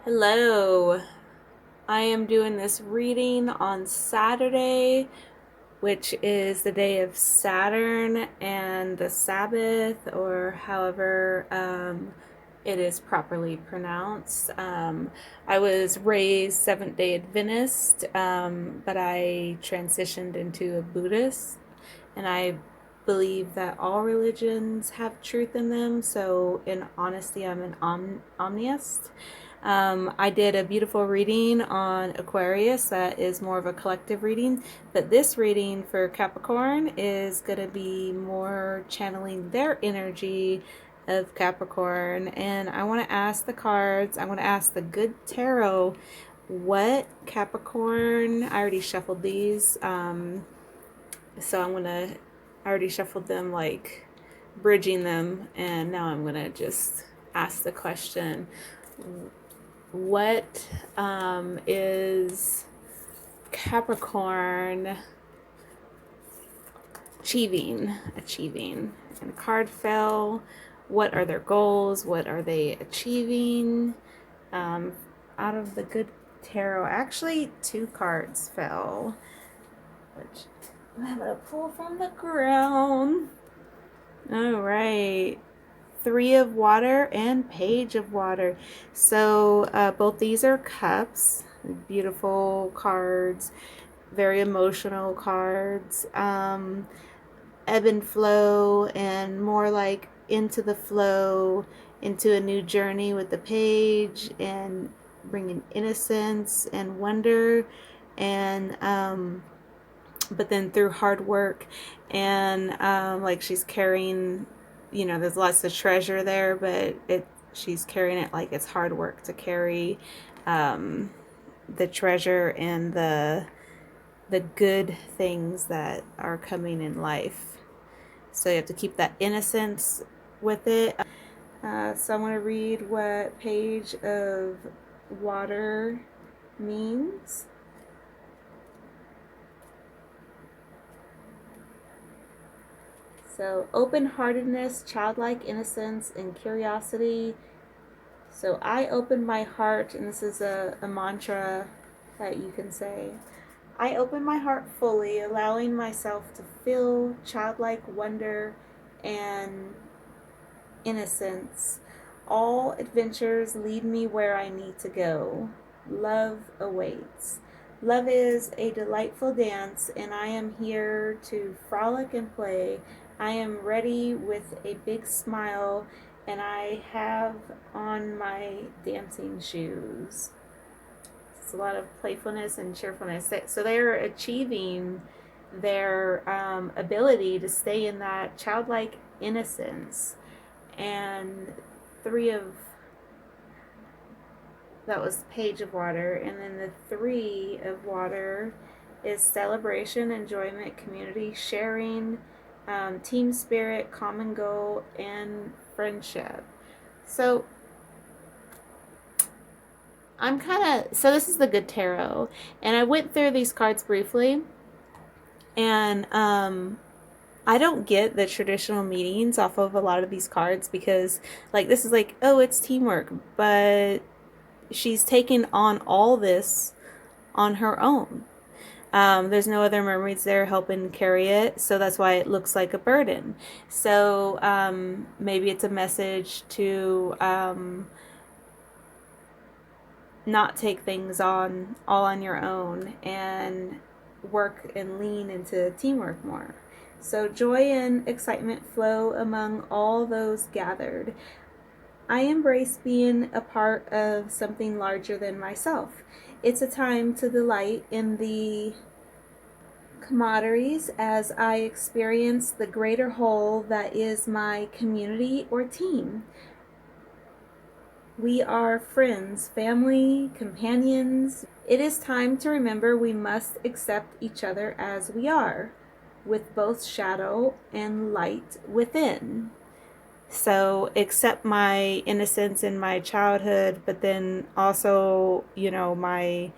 Hello. I am doing this reading on Saturday, which is the day of Saturn and the Sabbath, or however it is properly pronounced. I was raised Seventh day Adventist, but I transitioned into a Buddhist, and I believe that all religions have truth in them. So, in honesty, I'm an omnist. I did a beautiful reading on Aquarius that is more of a collective reading, but this reading for Capricorn is going to be more channeling their energy of Capricorn. And I want to ask the cards, I want to ask the good tarot, what Capricorn, I already shuffled these, so I already shuffled them, like bridging them, and now I'm gonna just ask the question, what is Capricorn achieving? And a card fell. What are their goals? What are they achieving? Out of the good tarot, actually two cards fell, which I'm gonna pull from the ground. All right. Three of Water and Page of Water. So both these are cups. Beautiful cards. Very emotional cards. Ebb and flow, and more like into the flow, into a new journey with the page, and bringing innocence and wonder, and but then through hard work, and like she's carrying, there's lots of treasure there, but she's carrying it like it's hard work to carry the treasure and the good things that are coming in life. So you have to keep that innocence with it. So I'm going to read what Page of Water means. So open-heartedness, childlike innocence, and curiosity. So I open my heart, and this is a mantra that you can say. I open my heart fully, allowing myself to feel childlike wonder and innocence. All adventures lead me where I need to go. Love awaits. Love is a delightful dance, and I am here to frolic and play. I am ready with a big smile, and I have on my dancing shoes. It's a lot of playfulness and cheerfulness. So they're achieving their ability to stay in that childlike innocence. And that was Page of Water. And then the Three of Water is celebration, enjoyment, community, sharing, team spirit, common goal, and friendship. So so this is the good tarot, and I went through these cards briefly, and I don't get the traditional meanings off of a lot of these cards, because like this is like, oh, it's teamwork, but she's taking on all this on her own. There's no other mermaids there helping carry it, so that's why it looks like a burden. So maybe it's a message to not take things on all on your own, and work and lean into teamwork more. So joy and excitement flow among all those gathered. I embrace being a part of something larger than myself. It's a time to delight in the camaraderies as I experience the greater whole that is my community or team. We are friends, family, companions. It is time to remember we must accept each other as we are, with both shadow and light within. So accept my innocence in my childhood, but then also, my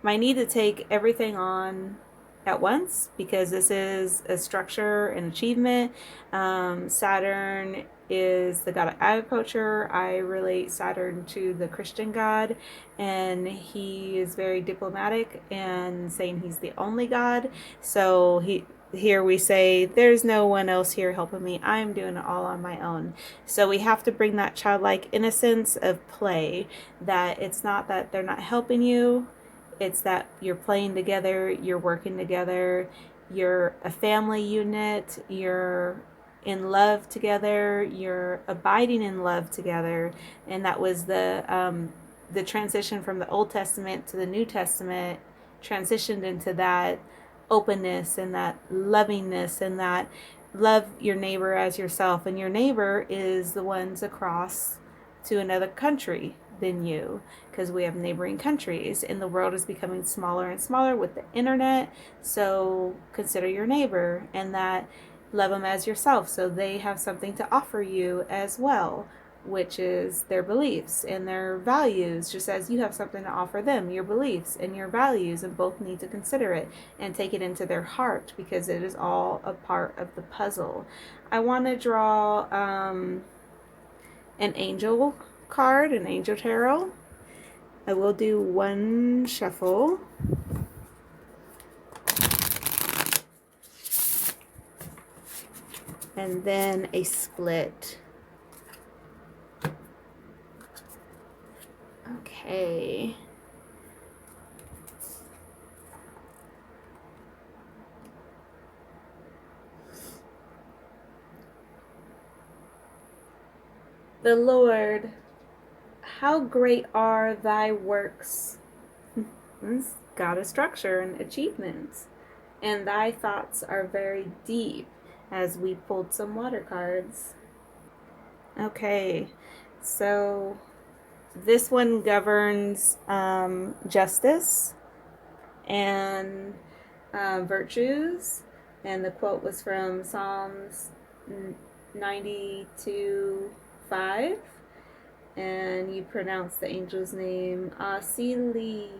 need to take everything on at once, because this is a structure and achievement. Saturn is the god of agriculture. I relate Saturn to the Christian god, and he is very diplomatic and saying he's the only god. So here we say, there's no one else here helping me. I'm doing it all on my own. So we have to bring that childlike innocence of play, that it's not that they're not helping you, it's that you're playing together, you're working together, you're a family unit, you're in love together, you're abiding in love together. And that was the transition from the Old Testament to the New Testament, transitioned into that openness and that lovingness, and that love your neighbor as yourself. And your neighbor is the ones across to another country than you, because we have neighboring countries, and the world is becoming smaller and smaller with the internet. So consider your neighbor, and that love them as yourself, so they have something to offer you as well, which is their beliefs and their values, just as you have something to offer them, your beliefs and your values, and both need to consider it and take it into their heart, because it is all a part of the puzzle. I want to draw an angel card, an angel tarot. I will do one shuffle. And then a split. Okay. The Lord, how great are thy works. God of structure and achievements. And thy thoughts are very deep, as we pulled some water cards. Okay, so this one governs justice and virtues. And the quote was from Psalms 92:5. And you pronounce the angel's name Asilia.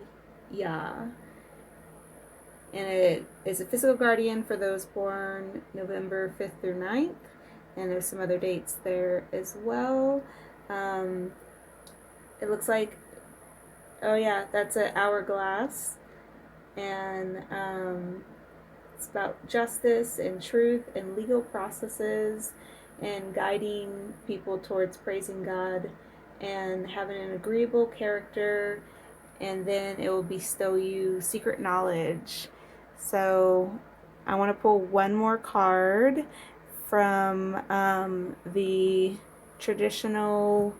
And it is a physical guardian for those born November 5th through 9th. And there's some other dates there as well. It looks like, oh yeah, that's an hourglass. And it's about justice and truth and legal processes, and guiding people towards praising God and having an agreeable character. And then it will bestow you secret knowledge. So I want to pull one more card from the traditional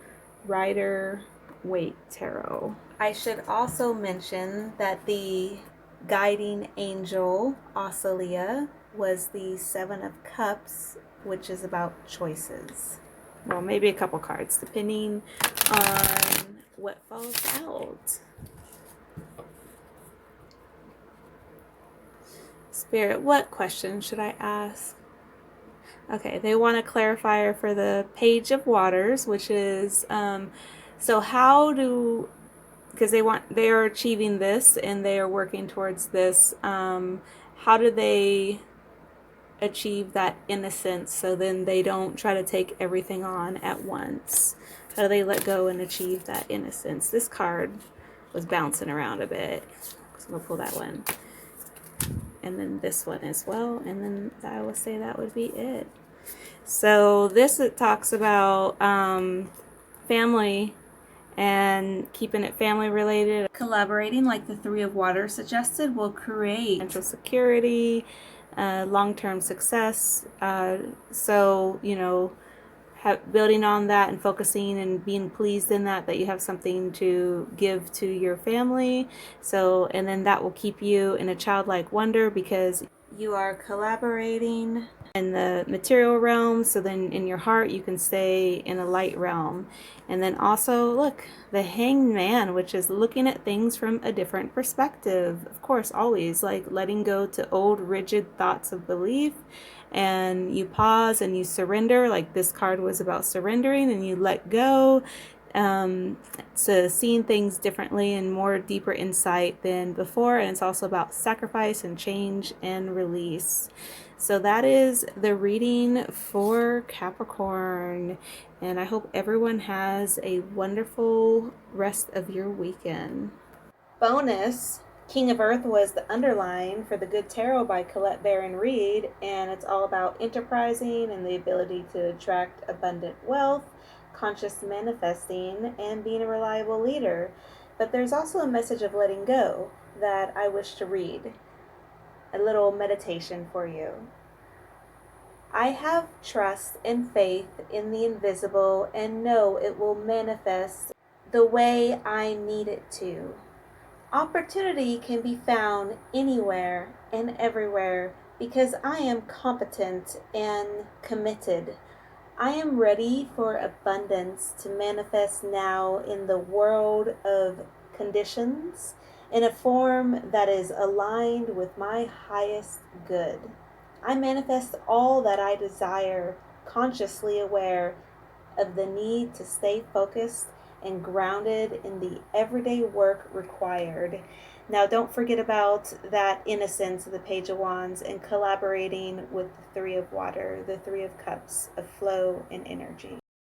Rider-Waite tarot. I should also mention that the guiding angel, Asilia, was the Seven of Cups, which is about choices. Well, maybe a couple cards, depending on what falls out. Spirit, what question should I ask? Okay, they want a clarifier for the Page of Waters, which is, so how do, because they are achieving this and they are working towards this, how do they achieve that innocence, so then they don't try to take everything on at once? How do they let go and achieve that innocence? This card was bouncing around a bit, so we'll pull that one. And then this one as well, and then I will say that would be it. So this, it talks about family and keeping it family related. Collaborating, like the Three of Water suggested, will create financial security, long-term success. So, you know, building on that and focusing and being pleased in that you have something to give to your family. So, and then that will keep you in a childlike wonder, because you are collaborating in the material realm, so then in your heart you can stay in a light realm. And then also, look, the Hanged Man, which is looking at things from a different perspective. Of course, always like letting go to old rigid thoughts of belief, and you pause and you surrender. Like this card was about surrendering, and you let go, to seeing things differently and more deeper insight than before. And it's also about sacrifice and change and release. So that is the reading for Capricorn. And I hope everyone has a wonderful rest of your weekend. Bonus, King of Earth was the underline for The Good Tarot by Colette Baron Reed, and it's all about enterprising and the ability to attract abundant wealth, conscious manifesting, and being a reliable leader. But there's also a message of letting go that I wish to read. A little meditation for you. I have trust and faith in the invisible and know it will manifest the way I need it to. Opportunity can be found anywhere and everywhere because I am competent and committed. I am ready for abundance to manifest now in the world of conditions in a form that is aligned with my highest good. I manifest all that I desire, consciously aware of the need to stay focused and grounded in the everyday work required. Now, don't forget about that innocence of the Page of Wands and collaborating with the Three of Water, the Three of Cups of flow and energy.